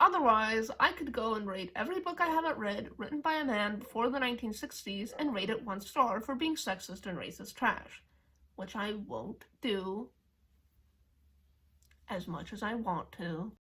Otherwise, I could go and rate every book I haven't read written by a man before the 1960s and rate it 1 star for being sexist and racist trash, which I won't do as much as I want to.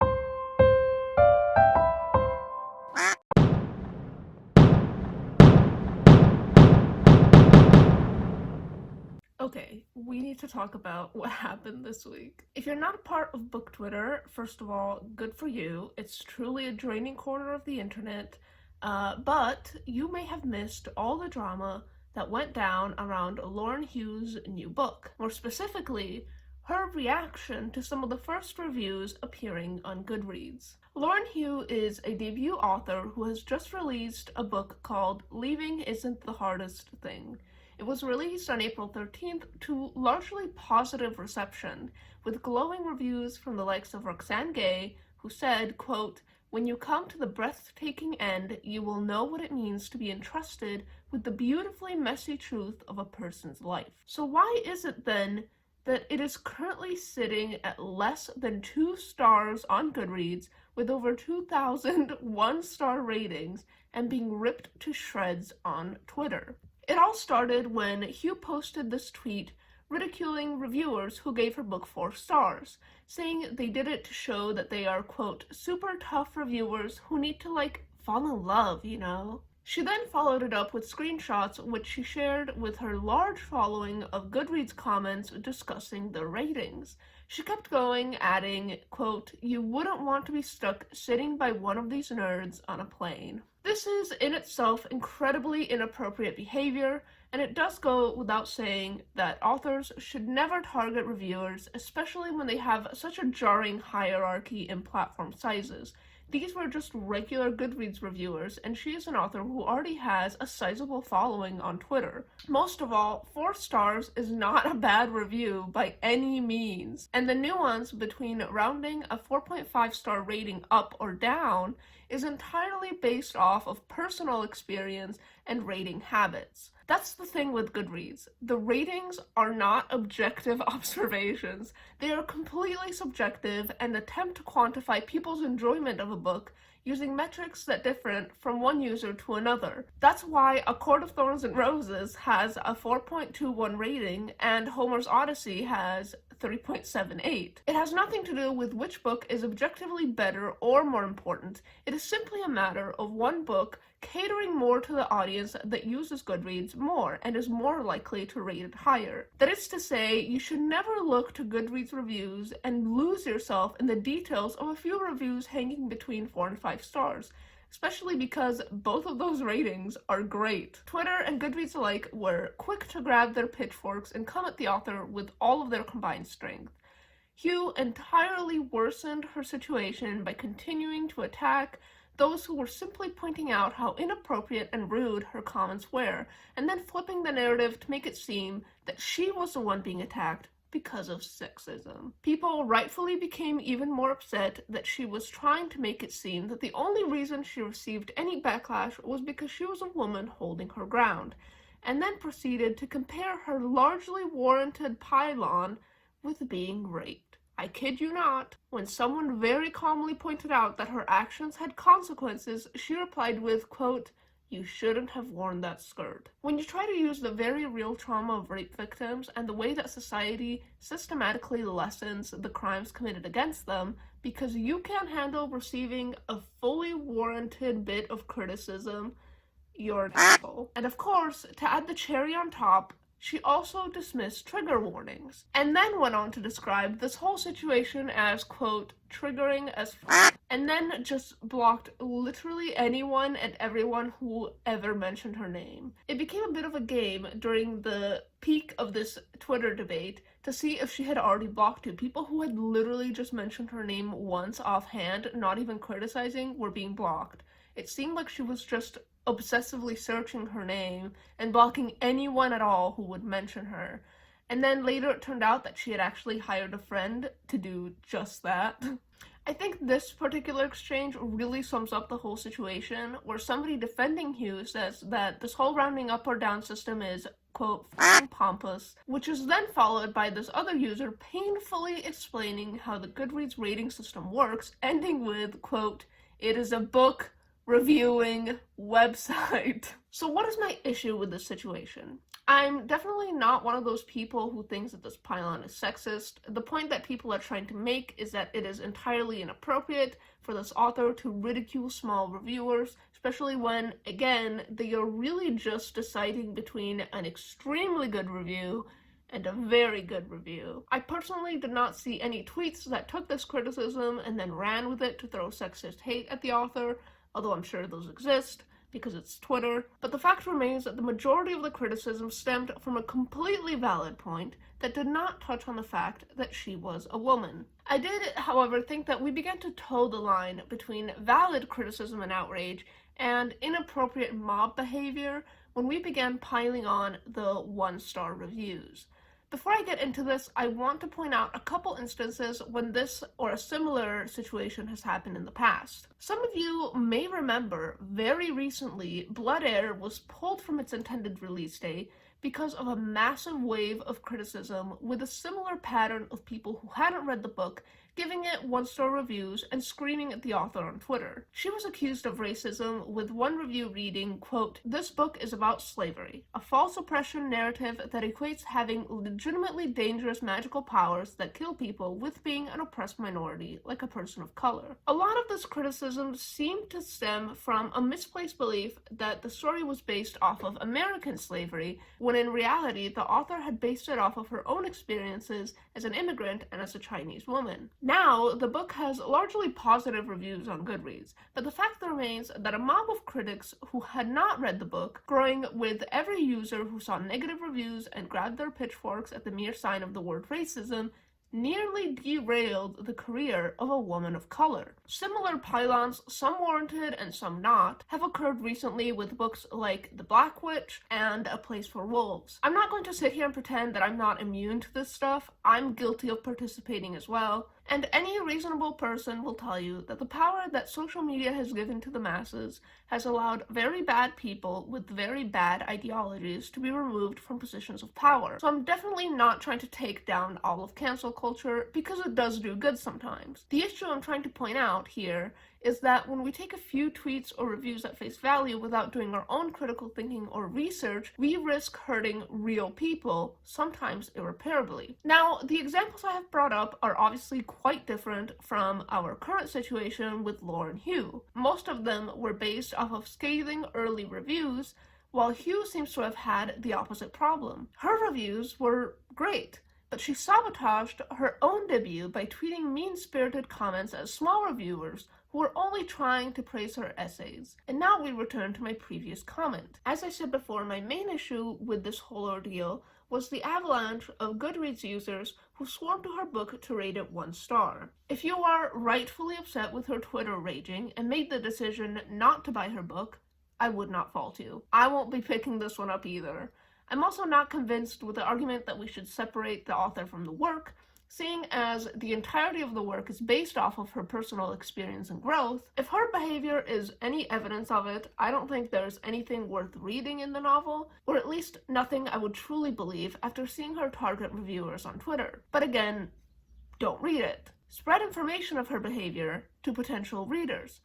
Okay, we need to talk about what happened this week. If you're not a part of book Twitter, first of all, good for you. It's truly a draining corner of the internet, but you may have missed all the drama that went down around Lauren Hugh's new book. More specifically, her reaction to some of the first reviews appearing on Goodreads. Lauren Hough is a debut author who has just released a book called Leaving Isn't the Hardest Thing. It was released on April 13th to largely positive reception, with glowing reviews from the likes of Roxanne Gay, who said, quote, "When you come to the breathtaking end, you will know what it means to be entrusted with the beautifully messy truth of a person's life." So why is it then that it is currently sitting at less than 2 stars on Goodreads with over 2,000 1-star ratings and being ripped to shreds on Twitter? It all started when Hough posted this tweet ridiculing reviewers who gave her book 4 stars, saying they did it to show that they are, quote, super tough reviewers who need to, fall in love, you know? She then followed it up with screenshots which she shared with her large following of Goodreads comments discussing the ratings. She kept going, adding, quote, "You wouldn't want to be stuck sitting by one of these nerds on a plane." This is in itself incredibly inappropriate behavior, and it does go without saying that authors should never target reviewers, especially when they have such a jarring hierarchy in platform sizes. These were just regular Goodreads reviewers, and she is an author who already has a sizable following on Twitter. Most of all, 4 stars is not a bad review by any means, and the nuance between rounding a 4.5-star rating up or down is entirely based off of personal experience and rating habits. That's the thing with Goodreads. The ratings are not objective observations. They are completely subjective and attempt to quantify people's enjoyment of a book using metrics that differ from one user to another. That's why A Court of Thorns and Roses has a 4.21 rating and Homer's Odyssey has 3.78. It has nothing to do with which book is objectively better or more important. It is simply a matter of one book catering more to the audience that uses Goodreads more and is more likely to rate it higher. That is to say, you should never look to Goodreads reviews and lose yourself in the details of a few reviews hanging between 4 and 5 stars, especially because both of those ratings are great. Twitter and Goodreads alike were quick to grab their pitchforks and come at the author with all of their combined strength. Hough entirely worsened her situation by continuing to attack those who were simply pointing out how inappropriate and rude her comments were, and then flipping the narrative to make it seem that she was the one being attacked because of sexism. People rightfully became even more upset that she was trying to make it seem that the only reason she received any backlash was because she was a woman holding her ground, and then proceeded to compare her largely warranted pylon with being raped. I kid you not. When someone very calmly pointed out that her actions had consequences, she replied with, quote, "You shouldn't have worn that skirt." When you try to use the very real trauma of rape victims and the way that society systematically lessens the crimes committed against them because you can't handle receiving a fully warranted bit of criticism, you're an asshole. And of course, to add the cherry on top, she also dismissed trigger warnings, and then went on to describe this whole situation as, quote, "triggering as f***, and then just blocked literally anyone and everyone who ever mentioned her name. It became a bit of a game during the peak of this Twitter debate to see if she had already blocked 2 people who had literally just mentioned her name once offhand, not even criticizing, were being blocked. It seemed like she was just obsessively searching her name and blocking anyone at all who would mention her. And then later it turned out that she had actually hired a friend to do just that. I think this particular exchange really sums up the whole situation, where somebody defending Hough says that this whole rounding up or down system is, quote, f***ing pompous, which is then followed by this other user painfully explaining how the Goodreads rating system works, ending with, quote, It is a book reviewing website. So what is my issue with this situation? I'm definitely not one of those people who thinks that this pylon is sexist. The point that people are trying to make is that it is entirely inappropriate for this author to ridicule small reviewers, especially when, again, they are really just deciding between an extremely good review and a very good review. I personally did not see any tweets that took this criticism and then ran with it to throw sexist hate at the author, although I'm sure those exist because it's Twitter. But the fact remains that the majority of the criticism stemmed from a completely valid point that did not touch on the fact that she was a woman. I did, however, think that we began to toe the line between valid criticism and outrage and inappropriate mob behavior when we began piling on the one-star reviews. Before I get into this, I want to point out a couple instances when this or a similar situation has happened in the past. Some of you may remember very recently Blood Heir was pulled from its intended release date because of a massive wave of criticism with a similar pattern of people who hadn't read the book giving it one-star reviews and screaming at the author on Twitter. She was accused of racism, with one review reading, quote, "This book is about slavery, a false oppression narrative that equates having legitimately dangerous magical powers that kill people with being an oppressed minority, like a person of color." A lot of this criticism seemed to stem from a misplaced belief that the story was based off of American slavery, when in reality the author had based it off of her own experiences as an immigrant and as a Chinese woman. Now, the book has largely positive reviews on Goodreads, but the fact remains that a mob of critics who had not read the book, growing with every user who saw negative reviews and grabbed their pitchforks at the mere sign of the word racism, nearly derailed the career of a woman of color. Similar pylons, some warranted and some not, have occurred recently with books like The Black Witch and A Place for Wolves. I'm not going to sit here and pretend that I'm not immune to this stuff. I'm guilty of participating as well. And any reasonable person will tell you that the power that social media has given to the masses has allowed very bad people with very bad ideologies to be removed from positions of power. So I'm definitely not trying to take down all of cancel culture, because it does do good sometimes. The issue I'm trying to point out here is that when we take a few tweets or reviews at face value without doing our own critical thinking or research, we risk hurting real people, sometimes irreparably. Now, the examples I have brought up are obviously quite different from our current situation with Lore and Hough. Most of them were based off of scathing early reviews, while Hough seems to have had the opposite problem. Her reviews were great, but she sabotaged her own debut by tweeting mean-spirited comments at small reviewers who were only trying to praise her essays. And now we return to my previous comment. As I said before, my main issue with this whole ordeal was the avalanche of Goodreads users who swarmed to her book to rate it 1 star. If you are rightfully upset with her Twitter raging and made the decision not to buy her book, I would not fault you. I won't be picking this one up either. I'm also not convinced with the argument that we should separate the author from the work, seeing as the entirety of the work is based off of her personal experience and growth. If her behavior is any evidence of it, I don't think there's anything worth reading in the novel, or at least nothing I would truly believe after seeing her target reviewers on Twitter. But again, don't read it. Spread information of her behavior to potential readers.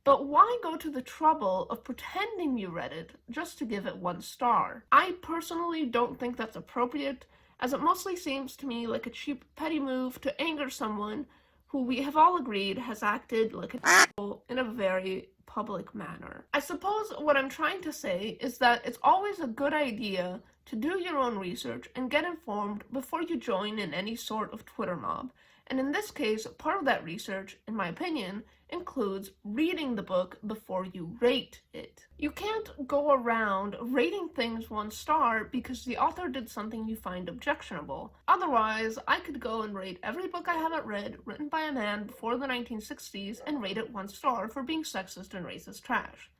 But why go to the trouble of pretending you read it just to give it 1 star? I personally don't think that's appropriate, as it mostly seems to me like a cheap, petty move to anger someone who we have all agreed has acted like a asshole in a very public manner. I suppose what I'm trying to say is that it's always a good idea to do your own research and get informed before you join in any sort of Twitter mob. And in this case, part of that research, in my opinion, includes reading the book before you rate it. You can't go around rating things 1 star because the author did something you find objectionable. Otherwise, I could go and rate every book I haven't read written by a man before the 1960s and rate it 1 star for being sexist and racist trash,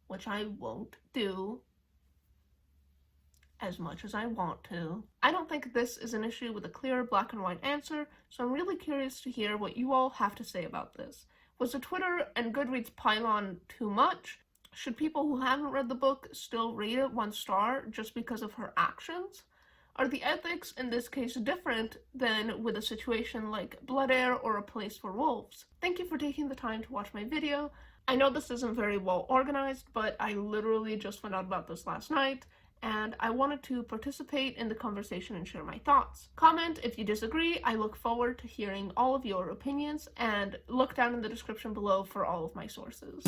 which I won't do as much as I want to. I don't think this is an issue with a clear black and white answer, so I'm really curious to hear what you all have to say about this. Was the Twitter and Goodreads pylon too much? Should people who haven't read the book still rate it 1 star just because of her actions? Are the ethics in this case different than with a situation like Blood Heir or A Place for Wolves? Thank you for taking the time to watch my video. I know this isn't very well organized, but I literally just found out about this last night, and I wanted to participate in the conversation and share my thoughts. Comment if you disagree. I look forward to hearing all of your opinions, and look down in the description below for all of my sources.